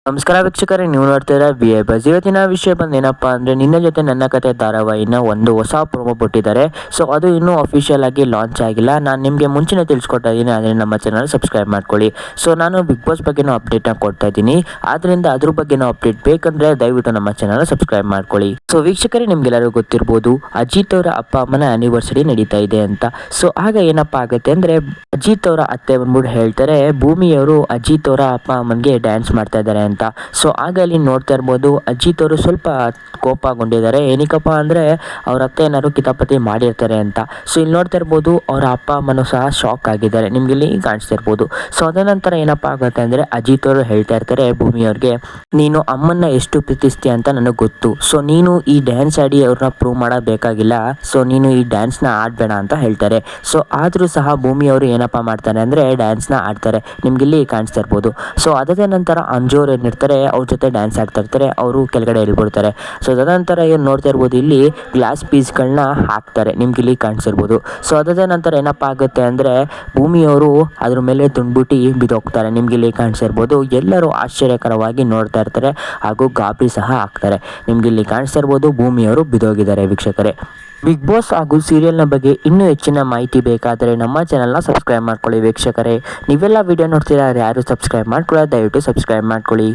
ನಮಸ್ಕಾರ ವೀಕ್ಷಕರೇ, ನೀವು ನೋಡ್ತೀರಾ VI ಬಸ್. ಇವತ್ತಿನ ವಿಷಯ ಬಂದೇನಪ್ಪ ಅಂದರೆ, ನಿನ್ನ ಜೊತೆ ನನ್ನ ಕತೆ ಧಾರಾವಾಹಿನ ಒಂದು ಹೊಸ ಪ್ರೊಮೋ ಬಿಟ್ಟಿದ್ದಾರೆ. ಸೊ ಅದು ಇನ್ನೂ ಅಫಿಷಿಯಲ್ ಆಗಿ ಲಾಂಚ್ ಆಗಿಲ್ಲ. ನಾನು ನಿಮಗೆ ಮುಂಚೆನೇ ತಿಳಿಸ್ಕೊಡ್ತಾ ಇದ್ದೀನಿ, ಆದರೆ ನಮ್ಮ ಚಾನಲ್ ಸಬ್ಸ್ಕ್ರೈಬ್ ಮಾಡ್ಕೊಳ್ಳಿ. ಸೊ ನಾನು ಬಿಗ್ ಬಾಸ್ ಬಗ್ಗೆನೂ ಅಪ್ಡೇಟ್ನ ಕೊಡ್ತಾ ಇದ್ದೀನಿ. ಆದ್ದರಿಂದ ಅದ್ರ ಬಗ್ಗೆನೂ ಅಪ್ಡೇಟ್ ಬೇಕಂದರೆ ದಯವಿಟ್ಟು ನಮ್ಮ ಚಾನಲ್ ಸಬ್ಸ್ಕ್ರೈಬ್ ಮಾಡ್ಕೊಳ್ಳಿ. ಸೊ ವೀಕ್ಷಕರೇ, ನಿಮ್ಗೆಲ್ಲರೂ ಗೊತ್ತಿರ್ಬೋದು, ಅಜಿತ್ ಅವರ ಅಪ್ಪ ಅಮ್ಮನ ಆನಿವರ್ಸರಿ ನಡೀತಾ ಇದೆ ಅಂತ. ಸೊ ಆಗ ಏನಪ್ಪ ಆಗುತ್ತೆ ಅಂದರೆ, ಅಜಿತ್ ಅವರ ಅತ್ತೆ ಬಂದ್ಬಿಟ್ಟು ಹೇಳ್ತಾರೆ, ಭೂಮಿಯವರು ಅಜಿತ್ ಅವರ ಅಪ್ಪ ಅಮ್ಮನಿಗೆ ಡ್ಯಾನ್ಸ್ ಮಾಡ್ತಾ ಇದ್ದಾರೆ ಅಂತ. ಸೊ ಆಗ ಅಲ್ಲಿ ನೋಡ್ತಾ ಇರ್ಬೋದು, ಅಜಿತ್ ಅವರು ಸ್ವಲ್ಪ ಕೋಪಗೊಂಡಿದ್ದಾರೆ. ಏನಕ್ಕಪ್ಪ ಅಂದರೆ, ಅವ್ರ ಅತ್ತೆ ಏನಾದ್ರು ಕಿತಾಪತಿ ಮಾಡಿರ್ತಾರೆ ಅಂತ. ಸೊ ಇಲ್ಲಿ ನೋಡ್ತಾ ಇರ್ಬೋದು, ಅವರ ಅಪ್ಪ ಅಮ್ಮನೂ ಸಹ ಶಾಕ್ ಆಗಿದ್ದಾರೆ. ನಿಮ್ಗೆ ಇಲ್ಲಿ ಕಾಣಿಸ್ತಾ ಇರ್ಬೋದು. ಸೊ ಅದ ನಂತರ ಏನಪ್ಪ ಆಗುತ್ತೆ ಅಂದರೆ, ಅಜಿತ್ ಅವರು ಹೇಳ್ತಾ ಇರ್ತಾರೆ ಭೂಮಿಯವ್ರಿಗೆ, ನೀನು ಅಮ್ಮನ್ನ ಎಷ್ಟು ಪ್ರೀತಿಸ್ತೀಯ ಅಂತ ನನಗೆ ಗೊತ್ತು. ಸೊ ನೀನು ಈ ಡ್ಯಾನ್ಸ್ ಆಡಿ ಅವ್ರನ್ನ ಪ್ರೂವ್ ಮಾಡಬೇಕಾಗಿಲ್ಲ. ಸೊ ನೀನು ಈ ಡ್ಯಾನ್ಸ್ನ ಆಡಬೇಡ ಅಂತ ಹೇಳ್ತಾರೆ. ಸೊ ಆದರೂ ಸಹ ಭೂಮಿಯವರು ಏನಪ್ಪ ಮಾಡ್ತಾರೆ ಅಂದರೆ, ಡ್ಯಾನ್ಸ್ನ ಆಡ್ತಾರೆ. ನಿಮ್ಗೆ ಇಲ್ಲಿ ಕಾಣಿಸ್ತಾ ಇರ್ಬೋದು. ಸೊ ಅದಾದ ನಂತರ ಅಂಜೋರು ಏನಿರ್ತಾರೆ, ಅವ್ರ ಜೊತೆ ಡ್ಯಾನ್ಸ್ ಆಡ್ತಾ ಇರ್ತಾರೆ. ಅವರು ಕೆಳಗಡೆ ಇಳ್ಬಿಡ್ತಾರೆ. ಸೊ ಅದಾದ ನಂತರ ಏನು ನೋಡ್ತಾ ಇರ್ಬೋದು, ಇಲ್ಲಿ ಗ್ಲಾಸ್ ಪೀಸ್ಗಳನ್ನ ಹಾಕ್ತಾರೆ. ನಿಮ್ಗೆ ಇಲ್ಲಿ ಕಾಣಿಸಿರ್ಬೋದು. ಸೊ ಅದಾದ ನಂತರ ಏನಪ್ಪ ಆಗುತ್ತೆ ಅಂದರೆ, ಭೂಮಿಯವರು ಅದ್ರ ಮೇಲೆ ತುಂಬಿಟ್ಟು ಬಿದ್ದೋಗ್ತಾರೆ. ನಿಮ್ಗೆ ಇಲ್ಲಿ ಕಾಣಿಸಿರ್ಬೋದು. ಎಲ್ಲರೂ ಆಶ್ಚರ್ಯಕರವಾಗಿ ನೋಡ್ತಾ ಇರ್ತಾರೆ, ಹಾಗೂ ಗಾಬರಿ ಸಹ ಆಗ್ತಾರೆ. ನಿಮ್ಗೆ ಇಲ್ಲಿ ಕಾಣಿಸ್ತಾ ಇರ್ಬೋದು, ಭೂಮಿಯವರು ಬಿದ್ದೋಗಿದ್ದಾರೆ ವೀಕ್ಷಕರೇ. ಬಿಗ್ ಬಾಸ್ ಹಾಗೂ ಸೀರಿಯಲ್ನ ಬಗ್ಗೆ ಇನ್ನೂ ಹೆಚ್ಚಿನ ಮಾಹಿತಿ ಬೇಕಾದರೆ ನಮ್ಮ ಚಾನಲ್ನ ಸಬ್ಸ್ಕ್ರೈಬ್ ಮಾಡ್ಕೊಳ್ಳಿ ವೀಕ್ಷಕರೇ. ನೀವೆಲ್ಲ ವಿಡಿಯೋ ನೋಡ್ತೀರಾ, ಯಾರು ಸಬ್ಸ್ಕ್ರೈಬ್ ಮಾಡ್ಕೊಳ್ಳೋ ದಯವಿಟ್ಟು ಸಬ್ಸ್ಕ್ರೈಬ್ ಮಾಡ್ಕೊಳ್ಳಿ.